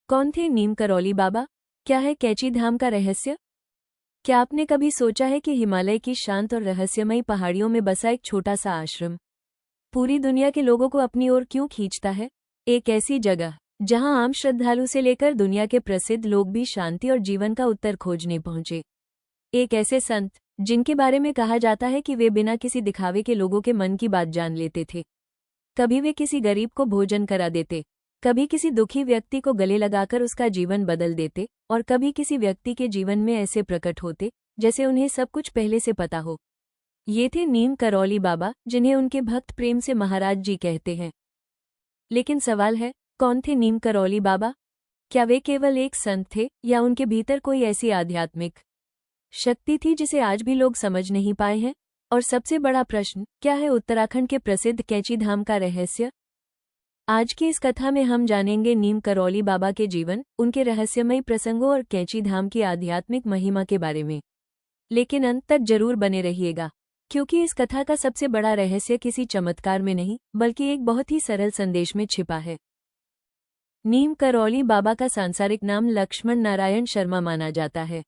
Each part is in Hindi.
कौन थे नीम करौली बाबा? क्या है कैची धाम का रहस्य? क्या आपने कभी सोचा है कि हिमालय की शांत और रहस्यमयी पहाड़ियों में बसा एक छोटा सा आश्रम पूरी दुनिया के लोगों को अपनी ओर क्यों खींचता है? एक ऐसी जगह जहां आम श्रद्धालु से लेकर दुनिया के प्रसिद्ध लोग भी शांति और जीवन का उत्तर खोजने पहुंचे। एक ऐसे संत जिनके बारे में कहा जाता है कि वे बिना किसी दिखावे के लोगों के मन की बात जान लेते थे। कभी वे किसी गरीब को भोजन करा देते, कभी किसी दुखी व्यक्ति को गले लगाकर उसका जीवन बदल देते, और कभी किसी व्यक्ति के जीवन में ऐसे प्रकट होते जैसे उन्हें सब कुछ पहले से पता हो। ये थे नीम करौली बाबा, जिन्हें उनके भक्त प्रेम से महाराज जी कहते हैं। लेकिन सवाल है, कौन थे नीम करौली बाबा? क्या वे केवल एक संत थे या उनके भीतर कोई ऐसी आध्यात्मिक शक्ति थी जिसे आज भी लोग समझ नहीं पाए हैं? और सबसे बड़ा प्रश्न, क्या है उत्तराखंड के प्रसिद्ध कैची धाम का रहस्य? आज की इस कथा में हम जानेंगे नीम करौली बाबा के जीवन, उनके रहस्यमयी प्रसंगों और कैची धाम की आध्यात्मिक महिमा के बारे में। लेकिन अंत तक जरूर बने रहिएगा, क्योंकि इस कथा का सबसे बड़ा रहस्य किसी चमत्कार में नहीं, बल्कि एक बहुत ही सरल संदेश में छिपा है। नीम करौली बाबा का सांसारिक नाम लक्ष्मण नारायण शर्मा माना जाता है।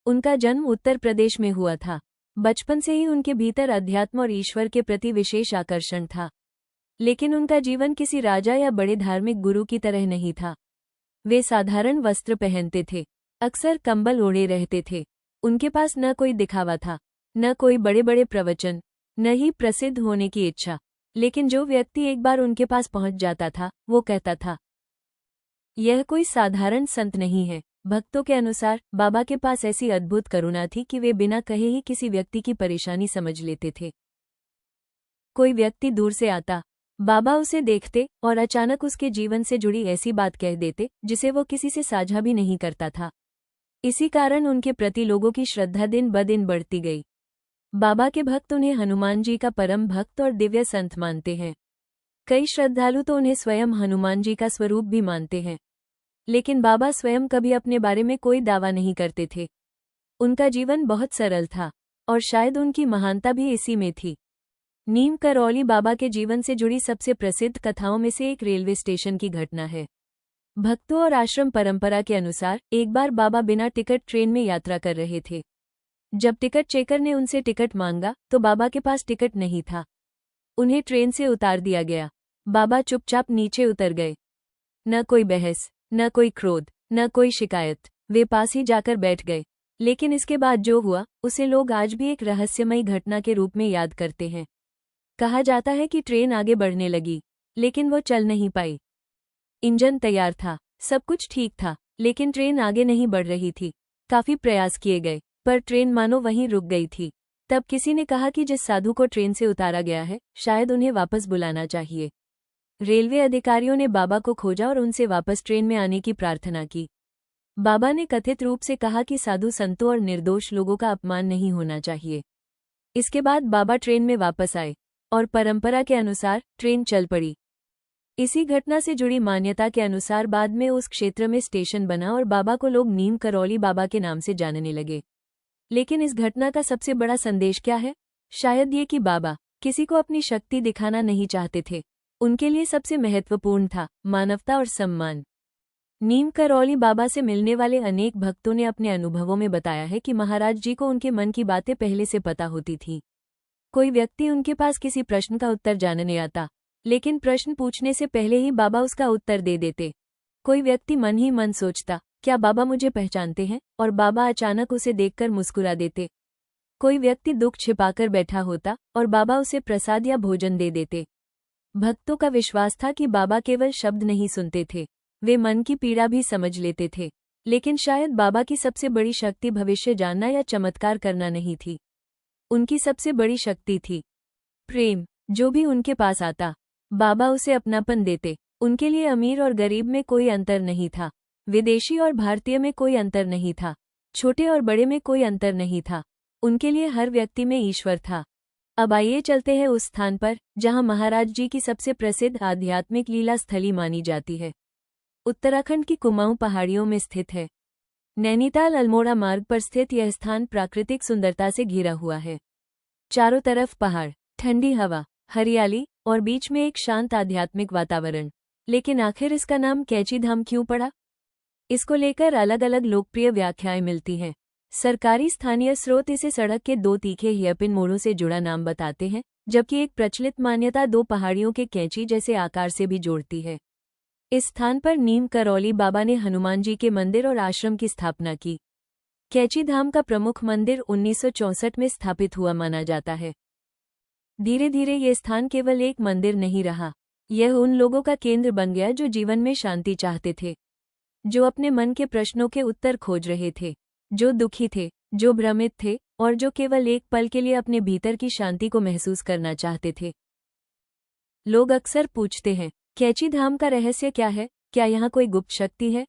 उनका जन्म उत्तर प्रदेश में हुआ था। बचपन से ही उनके भीतर अध्यात्म और ईश्वर के प्रति विशेष आकर्षण था। लेकिन उनका जीवन किसी राजा या बड़े धार्मिक गुरु की तरह नहीं था। वे साधारण वस्त्र पहनते थे, अक्सर कंबल ओढ़े रहते थे। उनके पास न कोई दिखावा था, न कोई बड़े बड़े प्रवचन, न ही प्रसिद्ध होने की इच्छा। लेकिन जो व्यक्ति एक बार उनके पास पहुंच जाता था, वो कहता था, यह कोई साधारण संत नहीं है। भक्तों के अनुसार बाबा के पास ऐसी अद्भुत करुणा थी कि वे बिना कहे ही किसी व्यक्ति की परेशानी समझ लेते थे। कोई व्यक्ति दूर से आता, बाबा उसे देखते और अचानक उसके जीवन से जुड़ी ऐसी बात कह देते जिसे वो किसी से साझा भी नहीं करता था। इसी कारण उनके प्रति लोगों की श्रद्धा दिन ब दिन बढ़ती गई। बाबा के भक्त उन्हें हनुमान जी का परम भक्त और दिव्य संत मानते हैं। कई श्रद्धालु तो उन्हें स्वयं हनुमान जी का स्वरूप भी मानते हैं। लेकिन बाबा स्वयं कभी अपने बारे में कोई दावा नहीं करते थे। उनका जीवन बहुत सरल था, और शायद उनकी महानता भी इसी में थी। नीम करौली बाबा के जीवन से जुड़ी सबसे प्रसिद्ध कथाओं में से एक रेलवे स्टेशन की घटना है। भक्तों और आश्रम परंपरा के अनुसार एक बार बाबा बिना टिकट ट्रेन में यात्रा कर रहे थे। जब टिकट चेकर ने उनसे टिकट मांगा तो बाबा के पास टिकट नहीं था। उन्हें ट्रेन से उतार दिया गया। बाबा चुपचाप नीचे उतर गए। न कोई बहस, न कोई क्रोध, न कोई शिकायत। वे पास ही जाकर बैठ गए। लेकिन इसके बाद जो हुआ उसे लोग आज भी एक रहस्यमयी घटना के रूप में याद करते हैं। कहा जाता है कि ट्रेन आगे बढ़ने लगी, लेकिन वो चल नहीं पाई। इंजन तैयार था, सब कुछ ठीक था, लेकिन ट्रेन आगे नहीं बढ़ रही थी। काफी प्रयास किए गए, पर ट्रेन मानो वहीं रुक गई थी। तब किसी ने कहा कि जिस साधु को ट्रेन से उतारा गया है, शायद उन्हें वापस बुलाना चाहिए। रेलवे अधिकारियों ने बाबा को खोजा और उनसे वापस ट्रेन में आने की प्रार्थना की। बाबा ने कथित रूप से कहा कि साधु संतों और निर्दोष लोगों का अपमान नहीं होना चाहिए। इसके बाद बाबा ट्रेन में वापस आए और परंपरा के अनुसार ट्रेन चल पड़ी। इसी घटना से जुड़ी मान्यता के अनुसार बाद में उस क्षेत्र में स्टेशन बना और बाबा को लोग नीम करौली बाबा के नाम से जानने लगे। लेकिन इस घटना का सबसे बड़ा संदेश क्या है? शायद ये कि बाबा किसी को अपनी शक्ति दिखाना नहीं चाहते थे। उनके लिए सबसे महत्वपूर्ण था मानवता और सम्मान। नीम करौली बाबा से मिलने वाले अनेक भक्तों ने अपने अनुभवों में बताया है कि महाराज जी को उनके मन की बातें पहले से पता होती थीं। कोई व्यक्ति उनके पास किसी प्रश्न का उत्तर जानने आता, लेकिन प्रश्न पूछने से पहले ही बाबा उसका उत्तर दे देते। कोई व्यक्ति मन ही मन सोचता, क्या बाबा मुझे पहचानते हैं? और बाबा अचानक उसे देखकर मुस्कुरा देते। कोई व्यक्ति दुख छिपाकर बैठा होता और बाबा उसे प्रसाद या भोजन दे देते। भक्तों का विश्वास था कि बाबा केवल शब्द नहीं सुनते थे, वे मन की पीड़ा भी समझ लेते थे। लेकिन शायद बाबा की सबसे बड़ी शक्ति भविष्य जानना या चमत्कार करना नहीं थी। उनकी सबसे बड़ी शक्ति थी प्रेम। जो भी उनके पास आता, बाबा उसे अपनापन देते। उनके लिए अमीर और गरीब में कोई अंतर नहीं था, विदेशी और भारतीय में कोई अंतर नहीं था, छोटे और बड़े में कोई अंतर नहीं था। उनके लिए हर व्यक्ति में ईश्वर था। अब आइए चलते हैं उस स्थान पर जहां महाराज जी की सबसे प्रसिद्ध आध्यात्मिक लीला स्थली मानी जाती है। उत्तराखंड की कुमाऊं पहाड़ियों में स्थित है। नैनीताल अल्मोड़ा मार्ग पर स्थित यह स्थान प्राकृतिक सुंदरता से घिरा हुआ है। चारों तरफ पहाड़, ठंडी हवा, हरियाली और बीच में एक शांत आध्यात्मिक वातावरण। लेकिन आखिर इसका नाम कैची धाम क्यों पड़ा? इसको लेकर अलग अलग लोकप्रिय व्याख्याएं मिलती हैं। सरकारी स्थानीय स्रोत इसे सड़क के दो तीखे हेयरपिन मोड़ों से जुड़ा नाम बताते हैं, जबकि एक प्रचलित मान्यता दो पहाड़ियों के कैंची जैसे आकार से भी जोड़ती है। इस स्थान पर नीम करौली बाबा ने हनुमान जी के मंदिर और आश्रम की स्थापना की। कैची धाम का प्रमुख मंदिर 1964 में स्थापित हुआ माना जाता है। धीरे धीरे ये स्थान केवल एक मंदिर नहीं रहा, यह उन लोगों का केंद्र बन गया जो जीवन में शांति चाहते थे, जो अपने मन के प्रश्नों के उत्तर खोज रहे थे, जो दुखी थे, जो भ्रमित थे और जो केवल एक पल के लिए अपने भीतर की शांति को महसूस करना चाहते थे। लोग अक्सर पूछते हैं, कैची धाम का रहस्य क्या है? क्या यहाँ कोई गुप्त शक्ति है?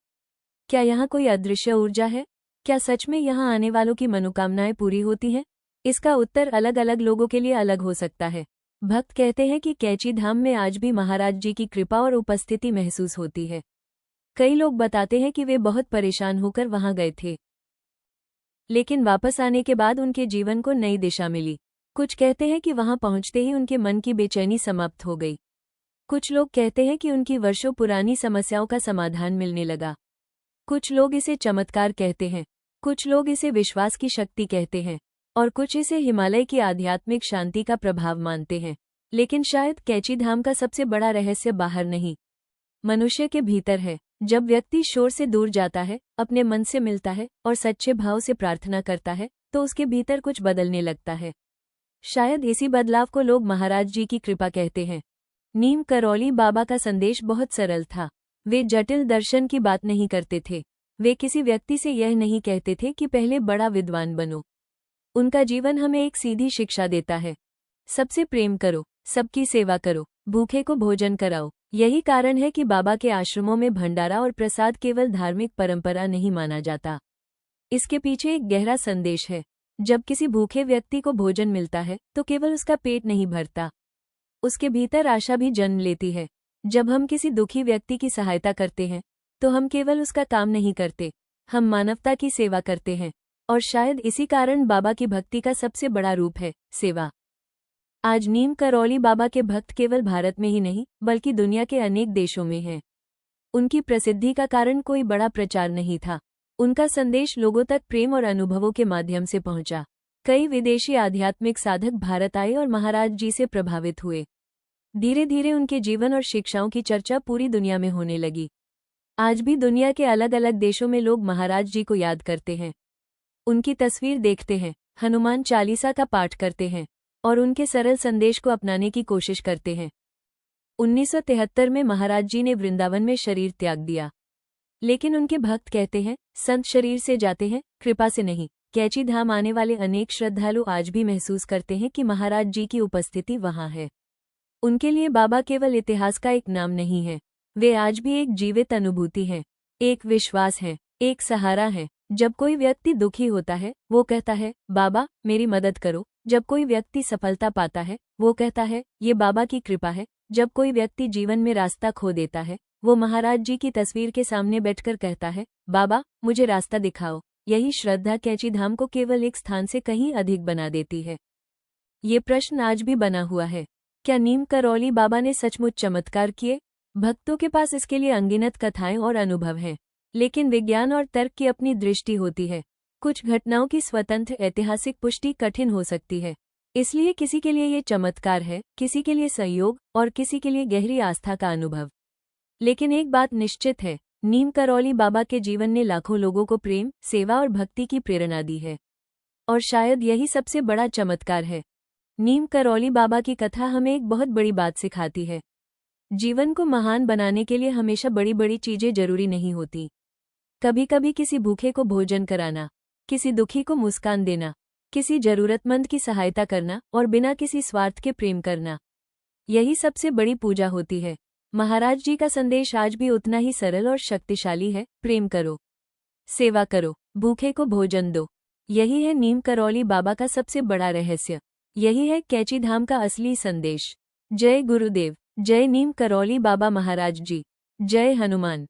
क्या यहाँ कोई अदृश्य ऊर्जा है? क्या सच में यहाँ आने वालों की मनोकामनाएं पूरी होती हैं? इसका उत्तर अलग अलग लोगों के लिए अलग हो सकता है। भक्त कहते हैं कि कैची धाम में आज भी महाराज जी की कृपा और उपस्थिति महसूस होती है। कई लोग बताते हैं कि वे बहुत परेशान होकर वहां गए थे, लेकिन वापस आने के बाद उनके जीवन को नई दिशा मिली। कुछ कहते हैं कि वहां पहुंचते ही उनके मन की बेचैनी समाप्त हो गई। कुछ लोग कहते हैं कि उनकी वर्षों पुरानी समस्याओं का समाधान मिलने लगा। कुछ लोग इसे चमत्कार कहते हैं, कुछ लोग इसे विश्वास की शक्ति कहते हैं और कुछ इसे हिमालय की आध्यात्मिक शांति का प्रभाव मानते हैं। लेकिन शायद कैची धाम का सबसे बड़ा रहस्य बाहर नहीं, मनुष्य के भीतर है। जब व्यक्ति शोर से दूर जाता है, अपने मन से मिलता है और सच्चे भाव से प्रार्थना करता है, तो उसके भीतर कुछ बदलने लगता है। शायद इसी बदलाव को लोग महाराज जी की कृपा कहते हैं। नीम करौली बाबा का संदेश बहुत सरल था। वे जटिल दर्शन की बात नहीं करते थे। वे किसी व्यक्ति से यह नहीं कहते थे कि पहले बड़ा विद्वान बनो। उनका जीवन हमें एक सीधी शिक्षा देता है, सबसे प्रेम करो, सबकी सेवा करो, भूखे को भोजन कराओ। यही कारण है कि बाबा के आश्रमों में भंडारा और प्रसाद केवल धार्मिक परंपरा नहीं माना जाता। इसके पीछे एक गहरा संदेश है। जब किसी भूखे व्यक्ति को भोजन मिलता है तो केवल उसका पेट नहीं भरता, उसके भीतर आशा भी जन्म लेती है। जब हम किसी दुखी व्यक्ति की सहायता करते हैं तो हम केवल उसका काम नहीं करते, हम मानवता की सेवा करते हैं। और शायद इसी कारण बाबा की भक्ति का सबसे बड़ा रूप है सेवा। आज नीम करौली बाबा के भक्त केवल भारत में ही नहीं बल्कि दुनिया के अनेक देशों में हैं। उनकी प्रसिद्धि का कारण कोई बड़ा प्रचार नहीं था, उनका संदेश लोगों तक प्रेम और अनुभवों के माध्यम से पहुंचा। कई विदेशी आध्यात्मिक साधक भारत आए और महाराज जी से प्रभावित हुए। धीरे धीरे उनके जीवन और शिक्षाओं की चर्चा पूरी दुनिया में होने लगी। आज भी दुनिया के अलग अलग देशों में लोग महाराज जी को याद करते हैं, उनकी तस्वीर देखते हैं, हनुमान चालीसा का पाठ करते हैं और उनके सरल संदेश को अपनाने की कोशिश करते हैं। 1973 में महाराज जी ने वृंदावन में शरीर त्याग दिया, लेकिन उनके भक्त कहते हैं, संत शरीर से जाते हैं, कृपा से नहीं। कैची धाम आने वाले अनेक श्रद्धालु आज भी महसूस करते हैं कि महाराज जी की उपस्थिति वहां है। उनके लिए बाबा केवल इतिहास का एक नाम नहीं है, वे आज भी एक जीवित अनुभूति हैं, एक विश्वास है, एक सहारा है। जब कोई व्यक्ति दुखी होता है वो कहता है, बाबा मेरी मदद करो। जब कोई व्यक्ति सफलता पाता है वो कहता है, ये बाबा की कृपा है। जब कोई व्यक्ति जीवन में रास्ता खो देता है वो महाराज जी की तस्वीर के सामने बैठकर कहता है, बाबा मुझे रास्ता दिखाओ। यही श्रद्धा कैची धाम को केवल एक स्थान से कहीं अधिक बना देती है। ये प्रश्न आज भी बना हुआ है, क्या नीम करौली बाबा ने सचमुच चमत्कार किए? भक्तों के पास इसके लिए अनगिनत कथाएं और अनुभव हैं, लेकिन विज्ञान और तर्क की अपनी दृष्टि होती है। कुछ घटनाओं की स्वतंत्र ऐतिहासिक पुष्टि कठिन हो सकती है, इसलिए किसी के लिए ये चमत्कार है, किसी के लिए संयोग और किसी के लिए गहरी आस्था का अनुभव। लेकिन एक बात निश्चित है, नीम करौली बाबा के जीवन ने लाखों लोगों को प्रेम, सेवा और भक्ति की प्रेरणा दी है, और शायद यही सबसे बड़ा चमत्कार है। नीम करौली बाबा की कथा हमें एक बहुत बड़ी बात सिखाती है। जीवन को महान बनाने के लिए हमेशा बड़ी बड़ी चीजें जरूरी नहीं होती। कभी कभी किसी भूखे को भोजन कराना, किसी दुखी को मुस्कान देना, किसी जरूरतमंद की सहायता करना और बिना किसी स्वार्थ के प्रेम करना, यही सबसे बड़ी पूजा होती है। महाराज जी का संदेश आज भी उतना ही सरल और शक्तिशाली है, प्रेम करो, सेवा करो, भूखे को भोजन दो। यही है नीम करौली बाबा का सबसे बड़ा रहस्य, यही है कैची धाम का असली संदेश। जय गुरुदेव, जय नीम करौली बाबा महाराज जी, जय हनुमान।